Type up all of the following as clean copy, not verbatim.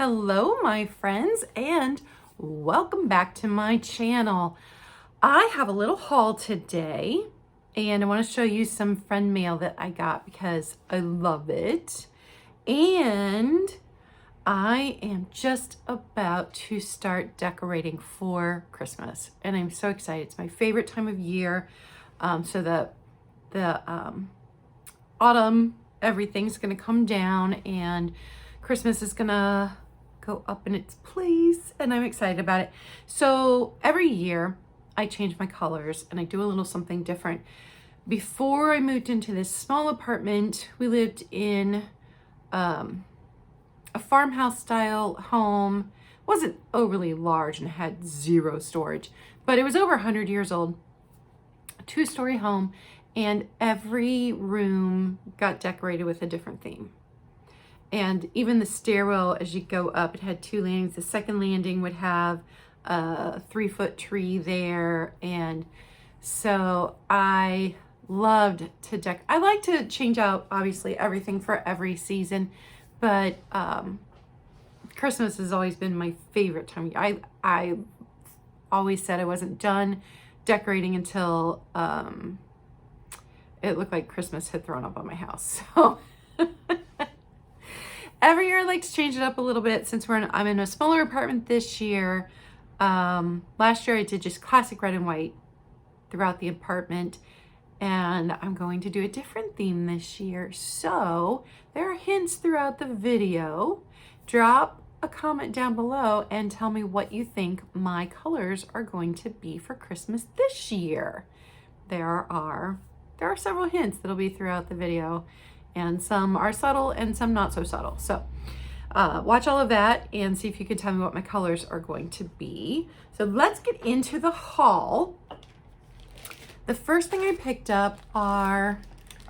Hello, my friends, and welcome back to my channel. I have a little haul today, and I want to show you some friend mail that I got because I love it. And I am just about to start decorating for Christmas, and I'm so excited. It's my favorite time of year. So the autumn, everything's gonna come down, and Christmas is gonna go up in its place, and I'm excited about it. So every year I change my colors and I do a little something different. Before I moved into this small apartment, we lived in a farmhouse style home. It wasn't overly large and had zero storage, but it was over 100 years old. A 2-story home, and every room got decorated with a different theme. And even the stairwell, as you go up, it had 2 landings. The second landing would have a 3-foot tree there. And so I loved to I like to change out, obviously, everything for every season. But Christmas has always been my favorite time. I always said I wasn't done decorating until it looked like Christmas had thrown up on my house. So every year I like to change it up a little bit since I'm in a smaller apartment this year. Last year I did just classic red and white throughout the apartment, and I'm going to do a different theme this year. So there are hints throughout the video. Drop a comment down below and tell me what you think my colors are going to be for Christmas this year. There are several hints that'll be throughout the video, and some are subtle and some not so subtle. So watch all of that and see if you can tell me what my colors are going to be. So let's get into the haul. The first thing I picked up are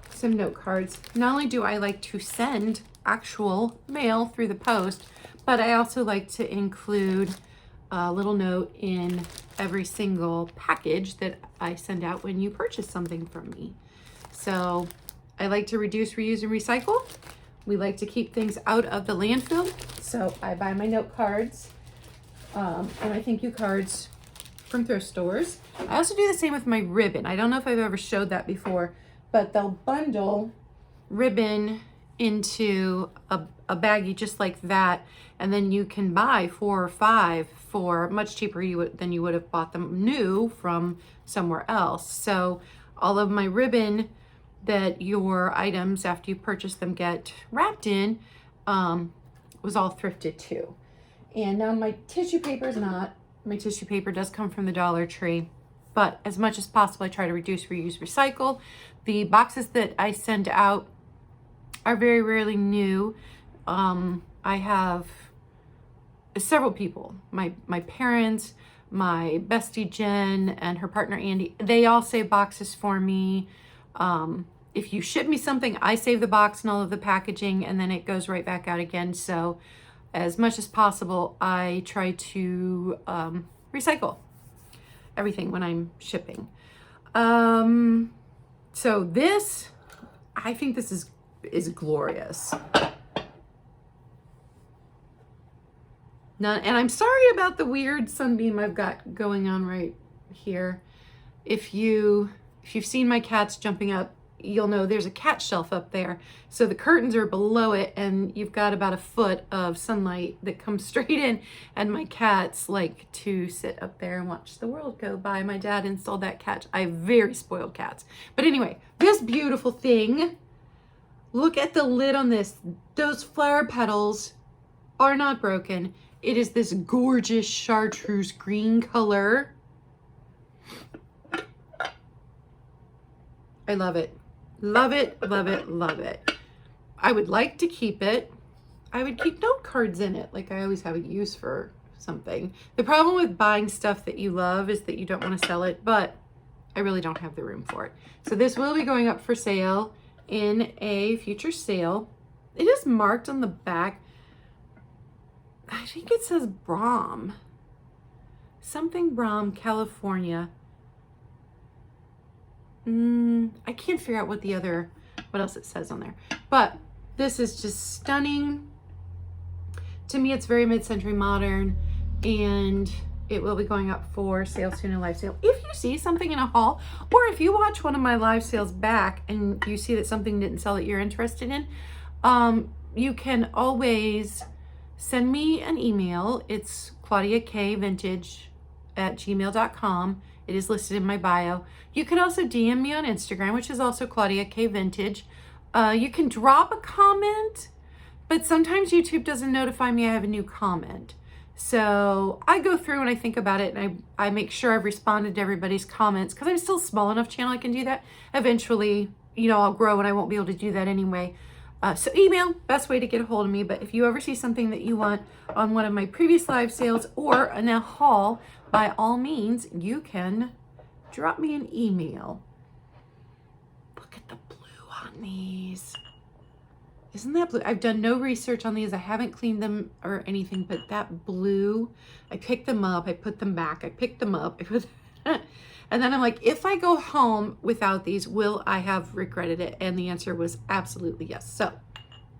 some note cards. Not only do I like to send actual mail through the post, but I also like to include a little note in every single package that I send out when you purchase something from me. So I like to reduce, reuse, and recycle. We like to keep things out of the landfill. So I buy my note cards and my thank you cards from thrift stores. I also do the same with my ribbon. I don't know if I've ever showed that before, but they'll bundle ribbon into a baggie just like that, and then you can buy 4 or 5 for much cheaper than you would have bought them new from somewhere else. So all of my ribbon that your items after you purchase them get wrapped in was all thrifted too. And now my tissue paper is not. My tissue paper does come from the Dollar Tree, but as much as possible I try to reduce, reuse, recycle. The boxes that I send out are very rarely new. I have several people, my parents, my bestie Jen, and her partner Andy. They all save boxes for me. If you ship me something, I save the box and all of the packaging, and then it goes right back out again. So as much as possible, I try to recycle everything when I'm shipping. So this, I think this is glorious. And I'm sorry about the weird sunbeam I've got going on right here. If you've seen my cats jumping up, you'll know there's a cat shelf up there. So the curtains are below it, and you've got about a foot of sunlight that comes straight in, and my cats like to sit up there and watch the world go by. My dad installed that cat. I have very spoiled cats. But anyway, this beautiful thing, look at the lid on this. Those flower petals are not broken. It is this gorgeous chartreuse green color. I love it. Love it, love it, love it. I would like to keep it. I would keep note cards in it. Like I always have a use for something. The problem with buying stuff that you love is that you don't want to sell it, but I really don't have the room for it. So this will be going up for sale in a future sale. It is marked on the back. I think it says Brom. Something Brom, California. I can't figure out what else it says on there. But this is just stunning. to me, it's very mid-century modern, and it will be going up for sale soon in live sale. If you see something in a haul, or if you watch one of my live sales back and you see that something didn't sell that you're interested in, you can always send me an email. It's claudiakvintage@gmail.com. It is listed in my bio. You can also DM me on Instagram, which is also Claudia K Vintage. You can drop a comment, but sometimes YouTube doesn't notify me I have a new comment. So I go through and I think about it, and I make sure I've responded to everybody's comments, because I'm still a small enough channel I can do that. Eventually, you know, I'll grow and I won't be able to do that anyway. So email, best way to get a hold of me. But if you ever see something that you want on one of my previous live sales or in a haul, by all means, you can drop me an email. Look at the blue on these. Isn't that blue? I've done no research on these. I haven't cleaned them or anything, but that blue, I picked them up, I put them back, I picked them up, and then I'm like, if I go home without these, will I have regretted it? And the answer was absolutely yes. So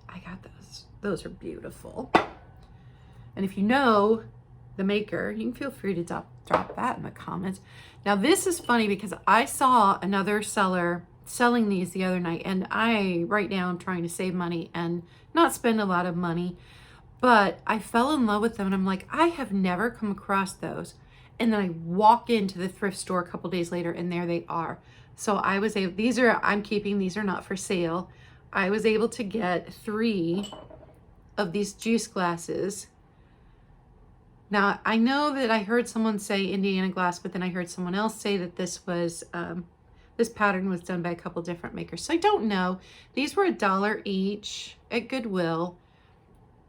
I got those. Those are beautiful. And if you know the maker, you can feel free to drop that in the comments. Now this is funny because I saw another seller selling these the other night, and right now I'm trying to save money and not spend a lot of money, but I fell in love with them, and I'm like, I have never come across those. And then I walk into the thrift store a couple days later, and there they are. So I was able, I'm keeping, these are not for sale. I was able to get 3 of these juice glasses. Now, I know that I heard someone say Indiana glass, but then I heard someone else say that this was, this pattern was done by a couple different makers. So I don't know. These were $1 each at Goodwill.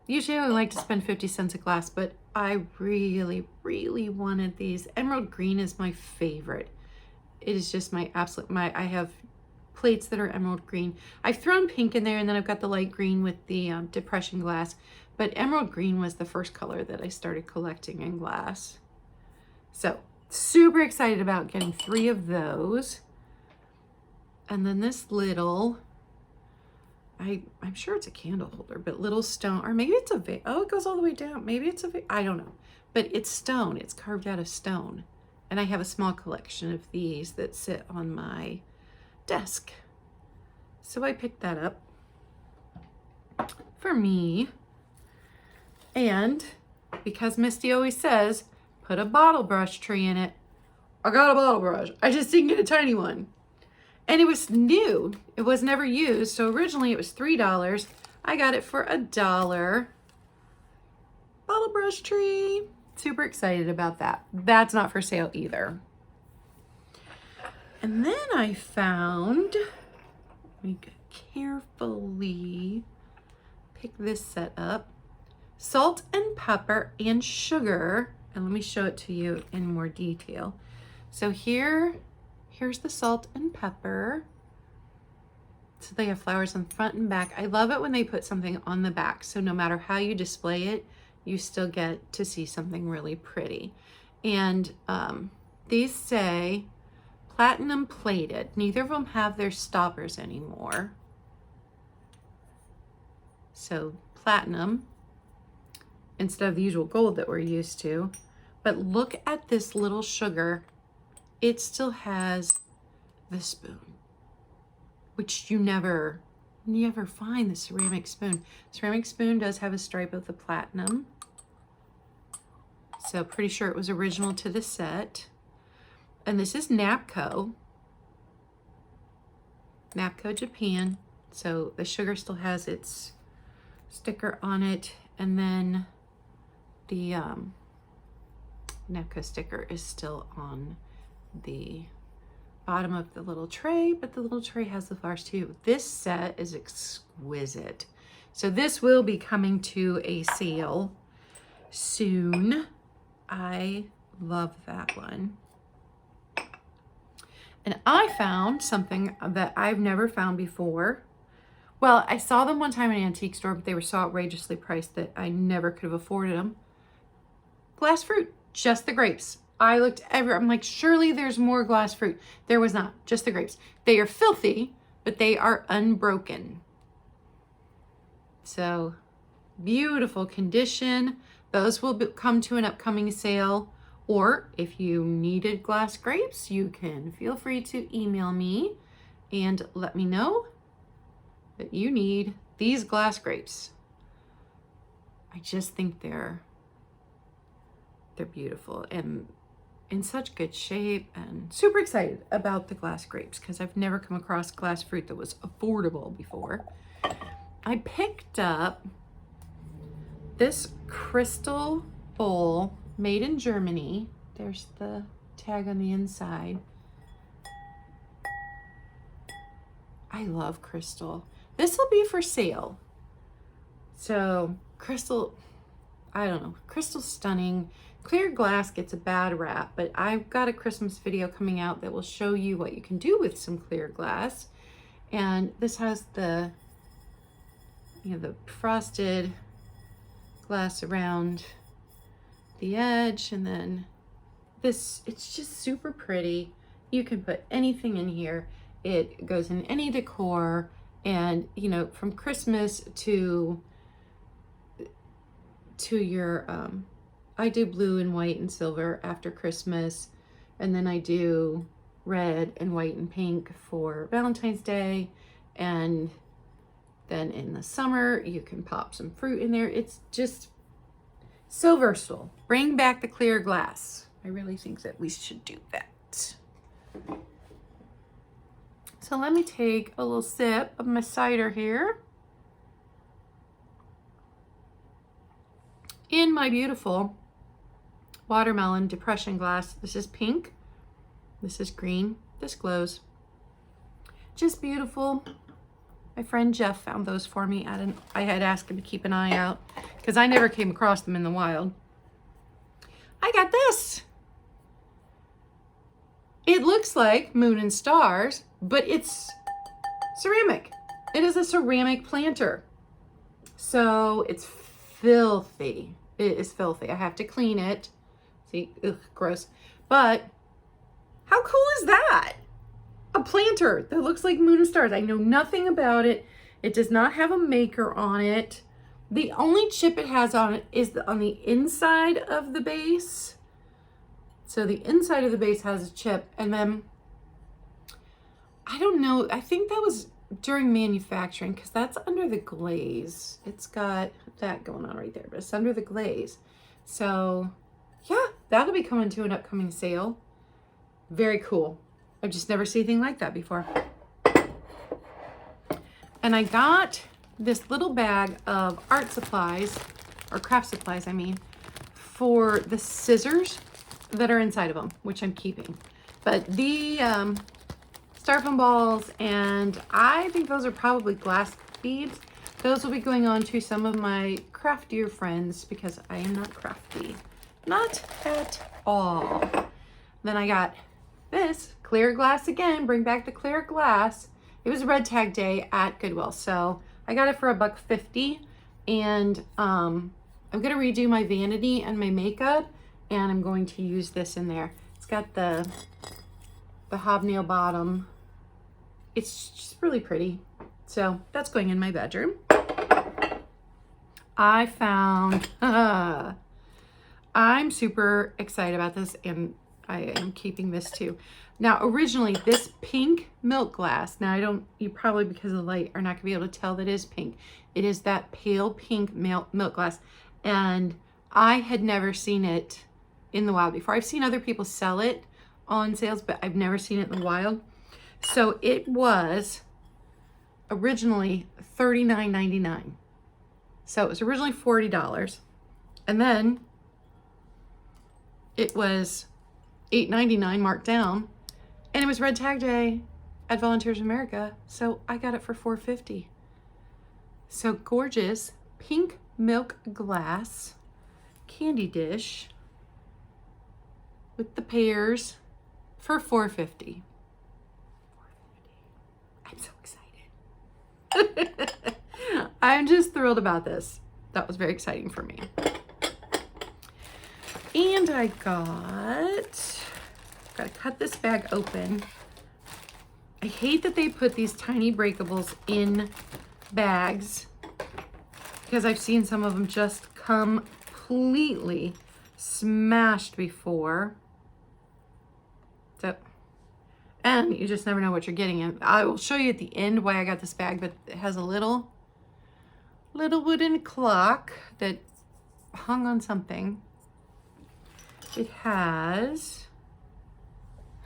Usually I like to spend 50 cents a glass, but I really, really wanted these. Emerald green is my favorite. It is just my absolute, I have plates that are emerald green. I've thrown pink in there, and then I've got the light green with the depression glass. But emerald green was the first color that I started collecting in glass. So super excited about getting 3 of those. And then this little, I'm sure it's a candle holder, but little stone, or maybe it's a vase. Oh, it goes all the way down. Maybe it's a vase. I don't know. But it's stone. It's carved out of stone. And I have a small collection of these that sit on my desk. So I picked that up for me. And because Misty always says, put a bottle brush tree in it, I got a bottle brush. I just didn't get a tiny one. And it was new. It was never used. So originally it was $3. I got it for $1. Bottle brush tree. Super excited about that. That's not for sale either. And then I found, let me carefully pick this set up. Salt and pepper and sugar. And let me show it to you in more detail. So here's the salt and pepper. So they have flowers on front and back. I love it when they put something on the back. So no matter how you display it, you still get to see something really pretty. And these say platinum plated. Neither of them have their stoppers anymore. So platinum instead of the usual gold that we're used to. But look at this little sugar. It still has the spoon, which you never find the ceramic spoon. Ceramic spoon does have a stripe of the platinum. So pretty sure it was original to the set. And this is Napco Japan. So the sugar still has its sticker on it. And then the Napco sticker is still on the bottom of the little tray, but the little tray has the flowers too. This set is exquisite. So this will be coming to a sale soon. I love that one. And I found something that I've never found before. Well, I saw them one time in an antique store, but they were so outrageously priced that I never could have afforded them. Glass fruit, just the grapes. I looked everywhere. I'm like, surely there's more glass fruit. There was not, just the grapes. They are filthy, but they are unbroken. So beautiful condition. Those will come to an upcoming sale. Or if you needed glass grapes, you can feel free to email me and let me know that you need these glass grapes. I just think they're beautiful and in such good shape, and super excited about the glass grapes because I've never come across glass fruit that was affordable before. I picked up this crystal bowl made in Germany. There's the tag on the inside. I love crystal. This will be for sale. So crystal, I don't know, crystal's stunning. Clear glass gets a bad rap, but I've got a Christmas video coming out that will show you what you can do with some clear glass. And this has the, the frosted glass around the edge, and then this, it's just super pretty. You can put anything in here. It goes in any decor, and from Christmas to your I do blue and white and silver after Christmas, and then I do red and white and pink for Valentine's Day, and then in the summer you can pop some fruit in there. It's just so versatile. Bring back the clear glass. I really think that we should do that. So let me take a little sip of my cider here in my beautiful watermelon depression glass. This is pink, this is green, this glows. Just beautiful. My friend Jeff found those for me. I had asked him to keep an eye out because I never came across them in the wild. I got this. It looks like Moon and Stars, but it's ceramic. It is a ceramic planter. So it's filthy. It is filthy. I have to clean it. See, ugh, gross. But how cool is that? A planter that looks like Moon and Stars. I know nothing about it. It does not have a maker on it. The only chip it has on it is on the inside of the base. So the inside of the base has a chip, and then I don't know, I think that was during manufacturing because that's under the glaze. It's got that going on right there, but it's under the glaze. So yeah, that'll be coming to an upcoming sale. Very cool. I've just never seen anything like that before. And I got this little bag of art supplies, or craft supplies, I mean, for the scissors that are inside of them, which I'm keeping. But the styrofoam balls, and I think those are probably glass beads. Those will be going on to some of my craftier friends because I am not crafty. Not at all. Then I got this clear glass again. Bring back the clear glass. It was red tag day at Goodwill, so I got it for $1.50. And I'm gonna redo my vanity and my makeup, and I'm going to use this in there. It's got the hobnail bottom. It's just really pretty. So that's going in my bedroom. I found, I'm super excited about this, and I am keeping this too. Now, originally this pink milk glass, now you probably because of the light are not gonna be able to tell that it is pink. It is that pale pink milk glass, and I had never seen it in the wild before. I've seen other people sell it on sales, but I've never seen it in the wild. So it was originally $39.99. So it was originally $40, and then it was $8.99 marked down, and it was red tag day at Volunteers of America, so I got it for $4.50. So gorgeous pink milk glass candy dish with the pears for $4.50. I'm so excited. I'm just thrilled about this. That was very exciting for me. And I gotta cut this bag open. I hate that they put these tiny breakables in bags because I've seen some of them just completely smashed before. So, and you just never know what you're getting. And I will show you at the end why I got this bag, but it has a little wooden clock that hung on something. It has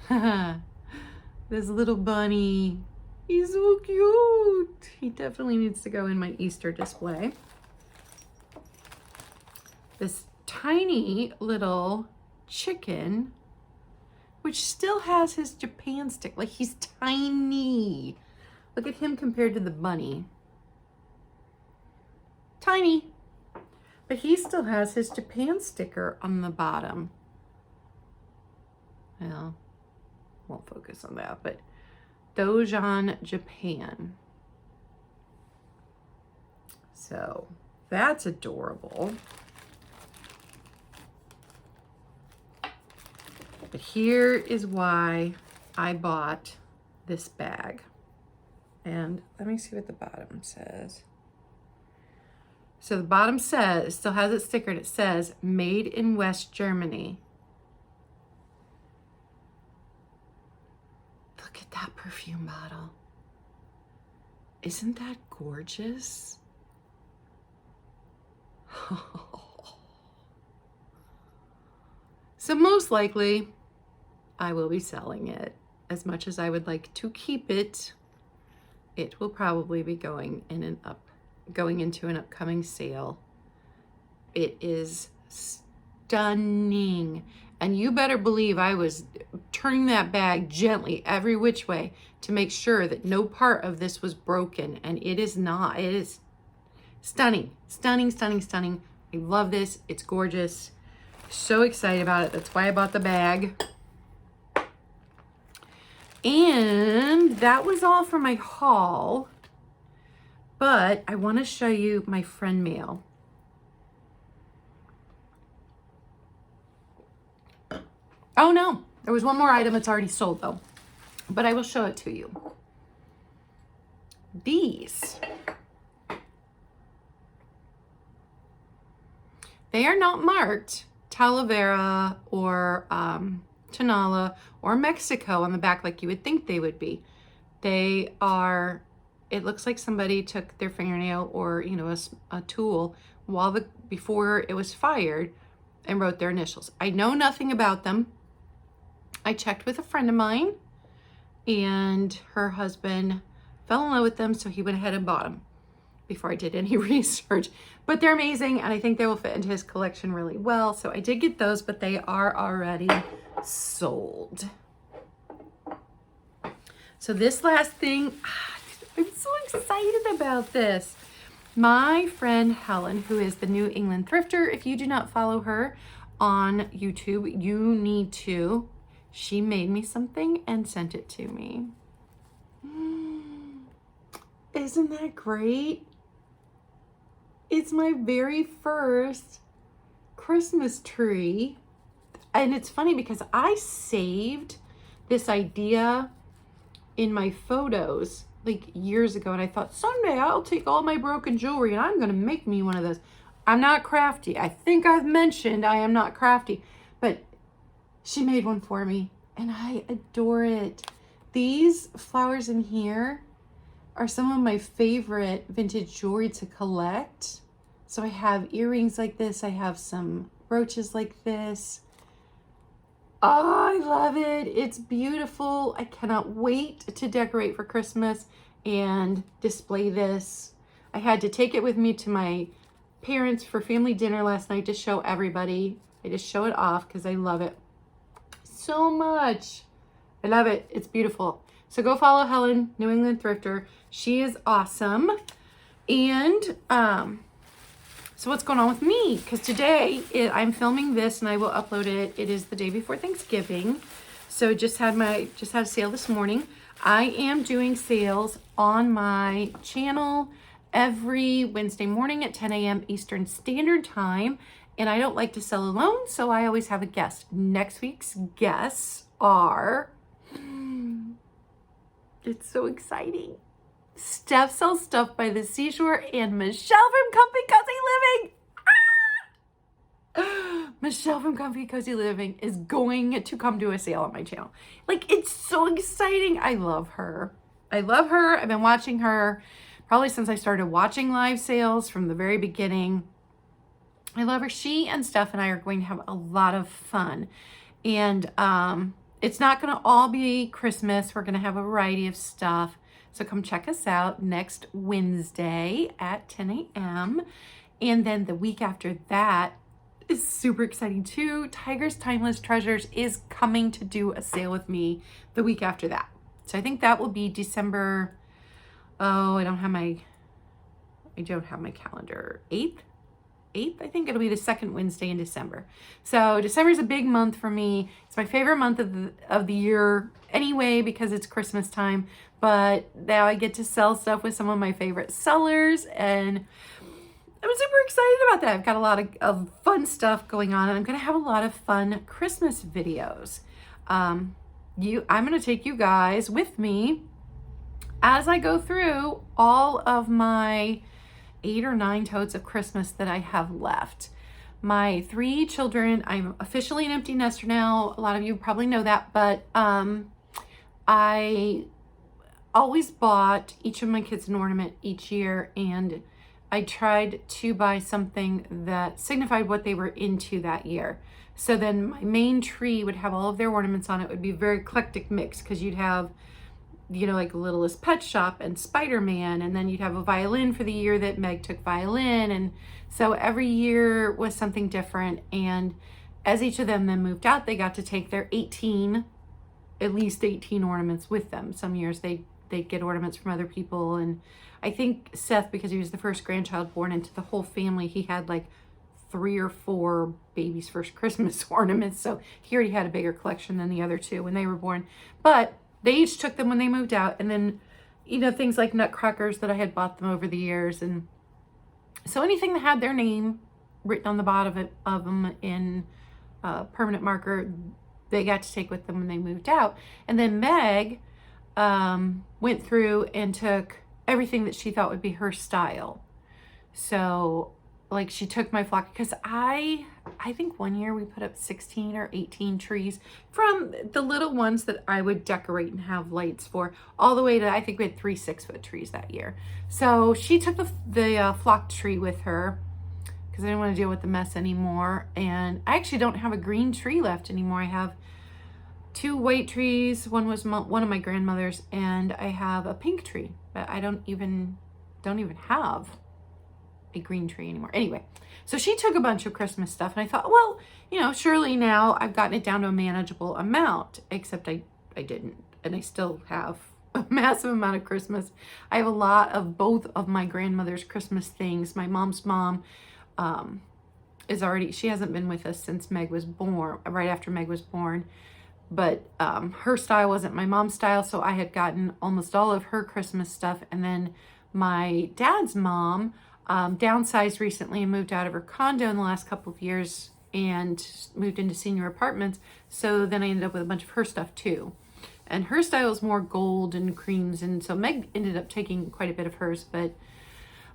this little bunny. He's so cute. He definitely needs to go in my Easter display. This tiny little chicken, which still has his Japan stick. Like, he's tiny. Look at him compared to the bunny. Tiny. But he still has his Japan sticker on the bottom. Well, won't focus on that, but Dojan Japan. So that's adorable. But here is why I bought this bag. And let me see what the bottom says. So the bottom says, it still has it stickered. It says, made in West Germany. Look at that perfume bottle. Isn't that gorgeous? So most likely, I will be selling it. As much as I would like to keep it, it will probably be going into an upcoming sale. It is stunning. And you better believe I was turning that bag gently every which way to make sure that no part of this was broken. And it is not. It is stunning, stunning, stunning, stunning. I love this. It's gorgeous. So excited about it. That's why I bought the bag. And that was all for my haul. But I want to show you my friend mail. Oh no, there was one more item that's already sold though. But I will show it to you. These. They are not marked Talavera or Tonala or Mexico on the back like you would think they would be. They are, it looks like somebody took their fingernail or, you know, a tool before it was fired and wrote their initials. I know nothing about them. I checked with a friend of mine and her husband fell in love with them, so he went ahead and bought them before I did any research. But they're amazing, and I think they will fit into his collection really well. So I did get those, but they are already sold. So this last thing, I'm so excited about this. My friend Helen, who is the New England Thrifter, if you do not follow her on YouTube, you need to. She made me something and sent it to me. Isn't that great? It's my very first Christmas tree. And it's funny because I saved this idea in my photos like years ago. And I thought someday I'll take all my broken jewelry and I'm going to make me one of those. I'm not crafty. I think I've mentioned I am not crafty. But she made one for me and I adore it. These flowers in here are some of my favorite vintage jewelry to collect. So I have earrings like this. I have some brooches like this. Oh, I love it. It's beautiful. I cannot wait to decorate for Christmas and display this. I had to take it with me to my parents for family dinner last night to show everybody. I just show it off because I love it so much. I love it. It's beautiful. So go follow Helen, New England Thrifter. She is awesome. And so what's going on with me? Because today I'm filming this and I will upload it. It is the day before Thanksgiving. So just had a sale this morning. I am doing sales on my channel every Wednesday morning at 10 a.m. Eastern Standard Time. And I don't like to sell alone, so I always have a guest. Next week's guests are, it's so exciting, Steph sells stuff by the seashore and Michelle from Comfy Cups Living. Michelle from Comfy Cozy Living is going to come to a sale on my channel. Like, it's so exciting. I love her. I love her. I've been watching her probably since I started watching live sales from the very beginning. I love her. She and Steph and I are going to have a lot of fun. And it's not going to all be Christmas. We're going to have a variety of stuff. So come check us out next Wednesday at 10 a.m. And then the week after that is super exciting too. Tiger's Timeless Treasures is coming to do a sale with me the week after that. So I think that will be December. Oh, I don't have my calendar. 8th. I think it'll be the second Wednesday in December. So December is a big month for me. It's my favorite month of the year anyway, because it's Christmas time. But now I get to sell stuff with some of my favorite sellers, and I'm super excited about that. I've got a lot of fun stuff going on, and I'm going to have a lot of fun Christmas videos. I'm going to take you guys with me as I go through all of my 8 or 9 totes of Christmas that I have left. My 3 children, I'm officially an empty nester now. A lot of you probably know that, but I always bought each of my kids an ornament each year, and I tried to buy something that signified what they were into that year. So then my main tree would have all of their ornaments on it. It would be a very eclectic mix, because you'd have, you know, like Littlest Pet Shop and Spider-Man, and then you'd have a violin for the year that Meg took violin. And so every year was something different. And as each of them then moved out, they got to take their at least 18 ornaments with them. Some years they'd get ornaments from other people. And I think Seth, because he was the first grandchild born into the whole family, he had like 3 or 4 baby's first Christmas ornaments. So he already had a bigger collection than the other 2 when they were born. But they each took them when they moved out. And then, you know, things like nutcrackers that I had bought them over the years. And so anything that had their name written on the bottom of them in permanent marker, they got to take with them when they moved out. And then Meg went through and took everything that she thought would be her style. So like she took my flock, because I think one year we put up 16 or 18 trees, from the little ones that I would decorate and have lights for, all the way to, I think we had 3 6-foot trees that year. So she took the flock tree with her, because I didn't want to deal with the mess anymore. And I actually don't have a green tree left anymore. I have 2 white trees. One was one of my grandmother's, and I have a pink tree, but I don't even have a green tree anymore. Anyway, so she took a bunch of Christmas stuff, and I thought, well, you know, surely now I've gotten it down to a manageable amount, except I didn't, and I still have a massive amount of Christmas. I have a lot of both of my grandmother's Christmas things. My mom's mom she hasn't been with us since Meg was born, right after Meg was born. But her style wasn't my mom's style, so I had gotten almost all of her Christmas stuff. And then my dad's mom downsized recently and moved out of her condo in the last couple of years and moved into senior apartments. So then I ended up with a bunch of her stuff too. And her style is more gold and creams, and so Meg ended up taking quite a bit of hers. But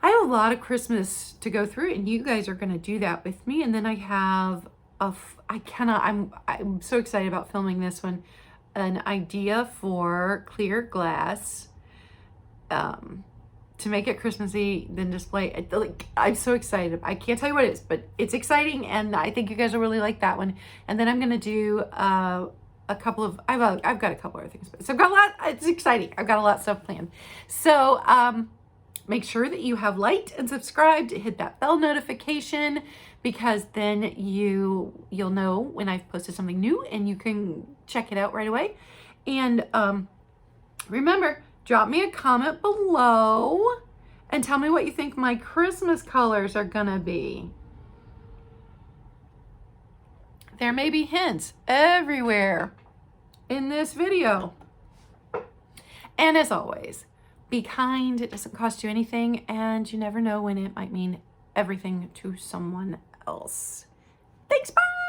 I have a lot of Christmas to go through, and you guys are going to do that with me. And then I have I'm so excited about filming this one, an idea for clear glass to make it Christmassy, then display it. Like, I'm so excited. I can't tell you what it is, but it's exciting, and I think you guys will really like that one. And then I'm going to do a couple of, I've got a couple other things, so I've got a lot. It's exciting. I've got a lot of stuff planned. So make sure that you have liked and subscribed, hit that bell notification, because then you'll know when I've posted something new, and you can check it out right away. And remember, drop me a comment below and tell me what you think my Christmas colors are gonna be. There may be hints everywhere in this video. And as always, be kind. It doesn't cost you anything, and you never know when it might mean everything to someone else. Thanks, bye!